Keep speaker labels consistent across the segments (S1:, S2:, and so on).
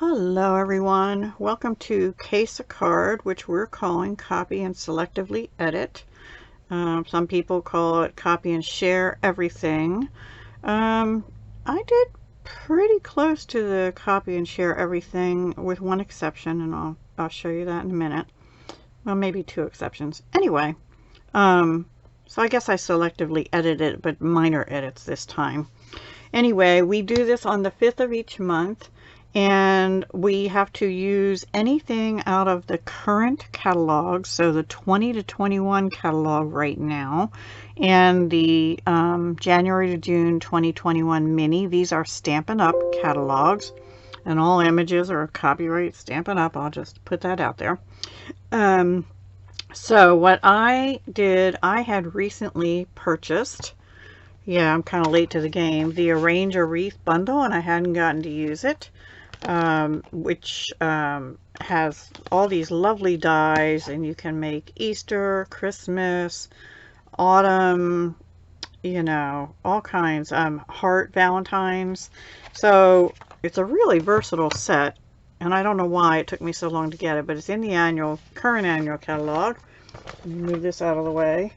S1: Hello everyone, welcome to C.A.S.E card, which we're calling Copy and Selectively Edit. Some people call it Copy and Share Everything. I did pretty close to the Copy and Share Everything with one exception, and I'll show you that in a minute. Well, maybe two exceptions. Anyway, so I guess I selectively edited, but minor edits this time. Anyway, we do this on the 5th of each month. And we have to use anything out of the current catalog, so the 20 to 21 catalog right now, and the January to June 2021 mini. These are Stampin' Up catalogs, and all images are copyright Stampin' Up. I'll just put that out there. So what I did, I had recently purchased, yeah, I'm kind of late to the game, the Arrange a Wreath bundle, and I hadn't gotten to use it. Which has all these lovely dies, and you can make Easter, Christmas, autumn, you know, all kinds, heart, Valentine's. So it's a really versatile set, and I don't know why it took me so long to get it, but it's in the current annual catalog. Let me move this out of the way.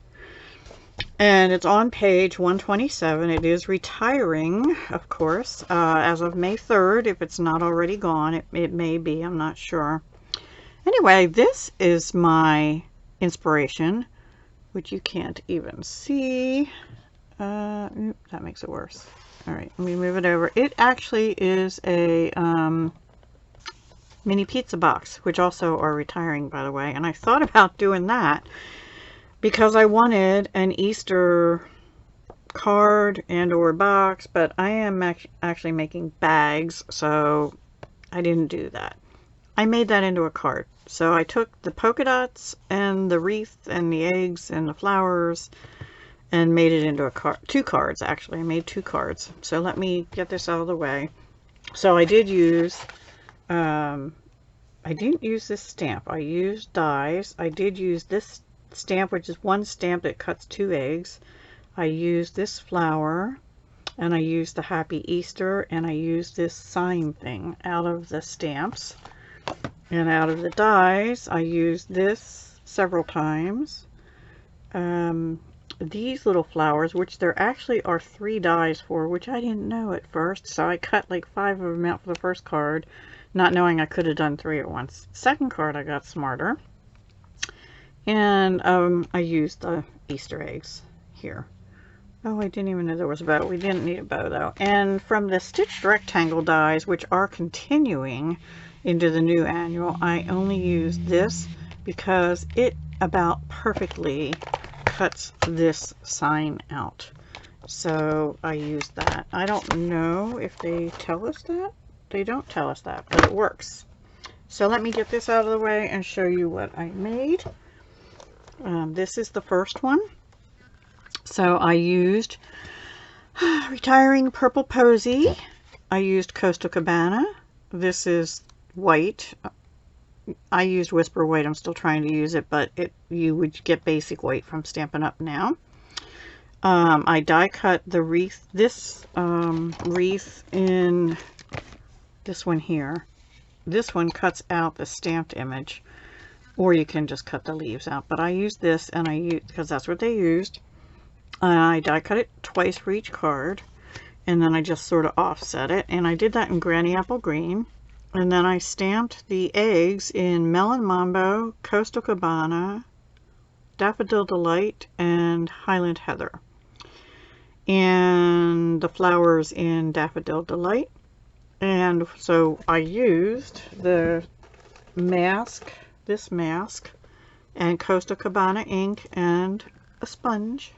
S1: And it's on page 127. It is retiring, of course, as of May 3rd. If it's not already gone, it may be. I'm not sure. Anyway, this is my inspiration, which you can't even see. That makes it worse. All right, let me move it over. It actually is a mini pizza box, which also are retiring, by the way. And I thought about doing that because I wanted an Easter card and or box, but I am actually making bags, so I didn't do that. I made that into a card. So I took the polka dots and the wreath and the eggs and the flowers and made it into a card. Two cards, actually. I made two cards. So let me get this out of the way. So I did use, I didn't use this stamp. I used dies. I did use this stamp, which is one stamp that cuts two eggs. I used this flower, and I used the Happy Easter, and I used this sign thing out of the stamps. And out of the dies, I used this several times. These little flowers, which there actually are 3 dies for, which I didn't know at first, so I cut like 5 of them out for the first card, not knowing I could have done 3 at once. Second card, I got smarter. And I used the Easter eggs here. Oh, I didn't even know there was a bow. We didn't need a bow though. And from the stitched rectangle dies, which are continuing into the new annual, I only used this because it about perfectly cuts this sign out. So I used that. I don't know if they tell us that. They don't tell us that, but it works. So let me get this out of the way and show you what I made. This is the first one. So I used Retiring Purple Posy. I used Coastal Cabana. This is white. I used Whisper White. I'm still trying to use it, but you would get basic white from Stampin' Up now. I die cut the wreath, this wreath in this one here. This one cuts out the stamped image. Or you can just cut the leaves out. But I used this, and I used, because that's what they used. I die cut it twice for each card. And then I just sort of offset it. And I did that in Granny Apple Green. And then I stamped the eggs in Melon Mambo, Coastal Cabana, Daffodil Delight, and Highland Heather. And the flowers in Daffodil Delight. And so I used the mask, this mask, and Coastal Cabana ink and a sponge,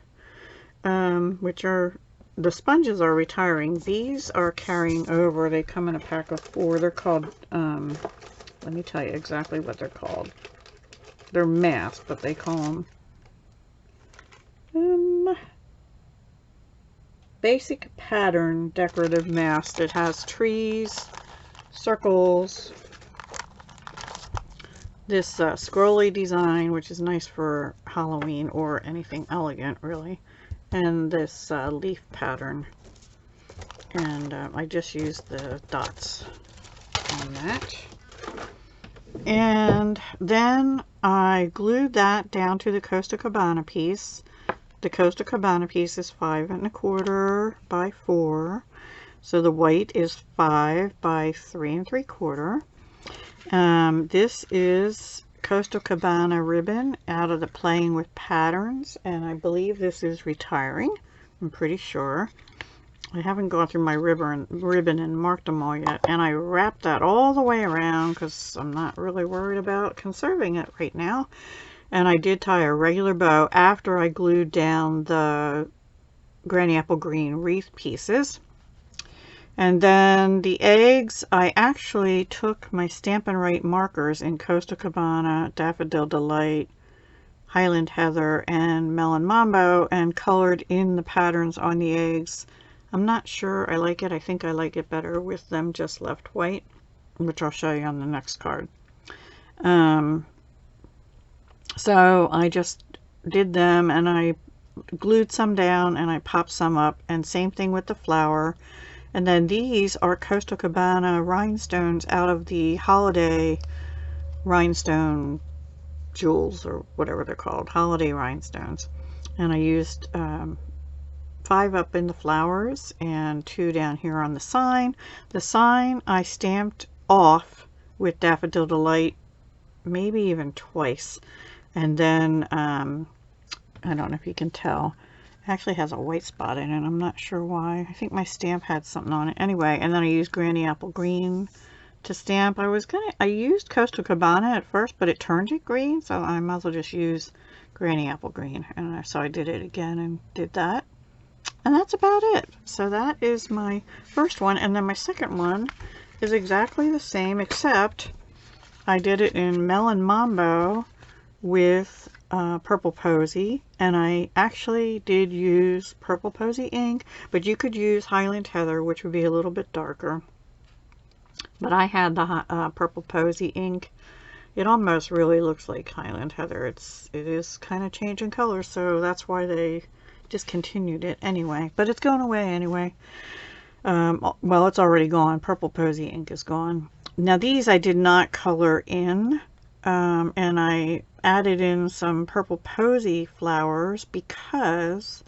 S1: which are, the sponges are retiring. These are carrying over. They come in a pack of 4. They're called, let me tell you exactly what they're called. They're masks, but they call them basic pattern decorative mask. It has trees, circles, this scrolly design, which is nice for Halloween or anything elegant really, and this leaf pattern. And I just used the dots on that. And then I glued that down to the Costa Cabana piece. The Costa Cabana piece is 5 1/4 by 4. So the white is 5 by 3 3/4. This is Costa Cabana ribbon out of the Playing with Patterns, and I believe this is retiring. I'm pretty sure. I haven't gone through my ribbon and marked them all yet, and I wrapped that all the way around because I'm not really worried about conserving it right now. And I did tie a regular bow after I glued down the Granny Apple Green wreath pieces. And then the eggs, I actually took my Stampin' Right markers in Costa Cabana, Daffodil Delight, Highland Heather, and Melon Mambo and colored in the patterns on the eggs. I'm not sure I like it. I think I like it better with them just left white, which I'll show you on the next card. So I just did them, and I glued some down and I popped some up, and same thing with the flower. And then these are Costa Cabana rhinestones out of the holiday rhinestone jewels, or whatever they're called, holiday rhinestones. And I used 5 up in the flowers and 2 down here on the sign. The sign I stamped off with Daffodil Delight maybe even twice. And then I don't know if you can tell, it actually has a white spot in it. I'm not sure why. I think my stamp had something on it. Anyway, and then I used Granny Apple Green to stamp. I used Costa Cabana at first, but it turned it green, so I might as well just use Granny Apple Green. And so I did it again and did that. And that's about it. So that is my first one. And then my second one is exactly the same, except I did it in Melon Mambo with Purple Posy. And I actually did use Purple Posy ink, but you could use Highland Heather, which would be a little bit darker. But I had the Purple Posy ink. It almost really looks like Highland Heather. It is kind of changing color, so that's why they discontinued it anyway. But it's going away anyway. Well, it's already gone. Purple Posy ink is gone. Now these I did not color in, and I added in some Purple Posy flowers because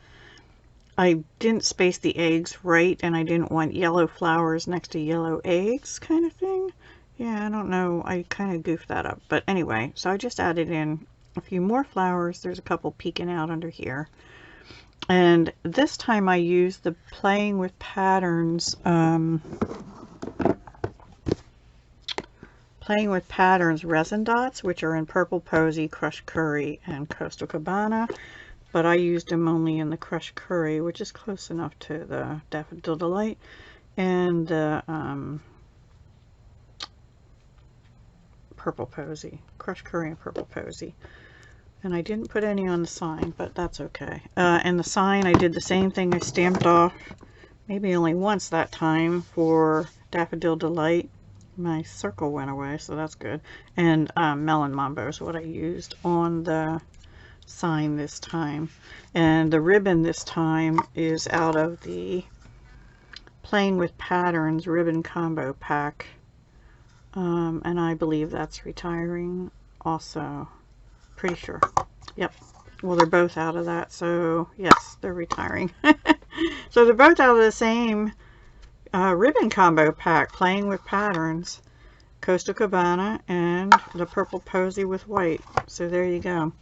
S1: I didn't space the eggs right, and I didn't want yellow flowers next to yellow eggs kind of thing. Yeah, I don't know. I kind of goofed that up. But anyway, so I just added in a few more flowers. There's a couple peeking out under here. And this time I used the Playing with Patterns, resin dots, which are in Purple Posy, Crushed Curry, and Costa Cabana. But I used them only in the Crushed Curry, which is close enough to the Daffodil Delight, and the Purple Posy, Crushed Curry and Purple Posy. And I didn't put any on the sign, but that's okay. And the sign, I did the same thing. I stamped off maybe only once that time for Daffodil Delight. My circle went away, so that's good. And Melon Mambo is what I used on the sign this time. And the ribbon this time is out of the Playing with Patterns ribbon combo pack. And I believe that's retiring also. Pretty sure. Yep. Well, they're both out of that, so yes, they're retiring. So they're both out of the same ribbon combo pack, Playing with Patterns, Costa Cabana, and the Purple Posy with white. So there you go.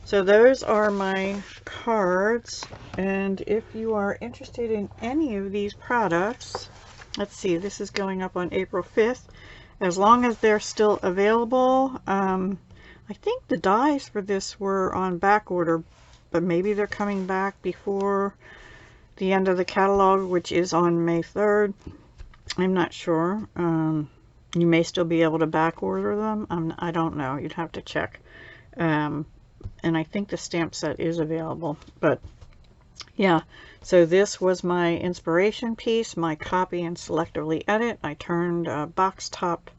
S1: So those are my cards, and if you are interested in any of these products, let's see, this is going up on April 5th. As long as they're still available, I think the dies for this were on back order, but maybe they're coming back before the end of the catalog, which is on May 3rd. I'm not sure. You may still be able to back order them. I don't know. You'd have to check. And I think the stamp set is available. But yeah, so this was my inspiration piece, my Copy and Selectively Edit. I turned a box top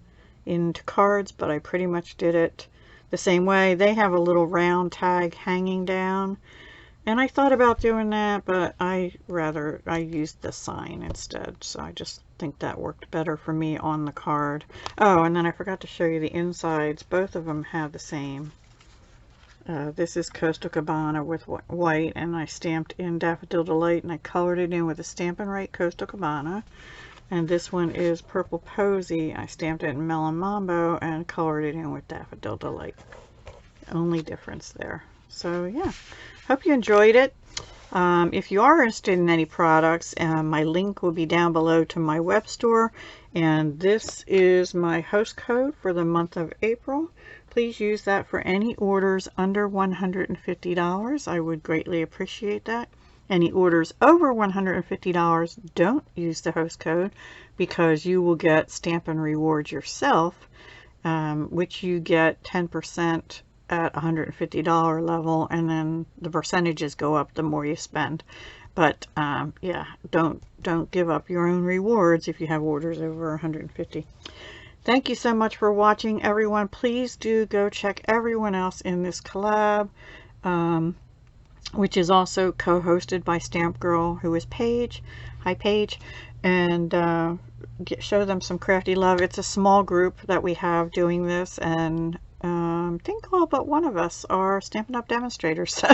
S1: into cards, but I pretty much did it the same way. They have a little round tag hanging down, And I thought about doing that, but I used the sign instead. So I just think that worked better for me on the card. Oh, and then I forgot to show you the insides. Both of them have the same. This is Coastal Cabana with white, and I stamped in Daffodil Delight, and I colored it in with a Stampin' Right Coastal Cabana. And this one is Purple Posy. I stamped it in Melon Mambo and colored it in with Daffodil Delight. Only difference there. So yeah, hope you enjoyed it. If you are interested in any products, my link will be down below to my web store, and this is my host code for the month of April. Please use that for any orders under $150. I would greatly appreciate that. Any orders over $150, don't use the host code, because you will get Stampin' Rewards yourself, which you get 10% at $150 level, and then the percentages go up the more you spend. But yeah, don't give up your own rewards if you have orders over $150. Thank you so much for watching, everyone. Please do go check everyone else in this collab, which is also co-hosted by Stamp Girl, who is Paige. Hi, Paige. And show them some crafty love. It's a small group that we have doing this, and I think all but one of us are Stampin' Up demonstrators. So,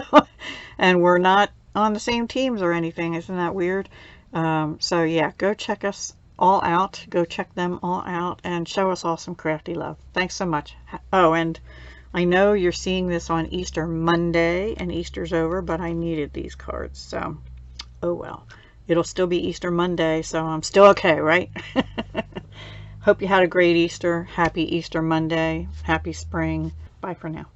S1: and we're not on the same teams or anything. Isn't that weird? So yeah, go check us all out. Go check them all out and show us all some crafty love. Thanks so much. Oh, and I know you're seeing this on Easter Monday, and Easter's over, but I needed these cards, so oh well. It'll still be Easter Monday, so I'm still okay, right? Hope you had a great Easter. Happy Easter Monday. Happy spring. Bye for now.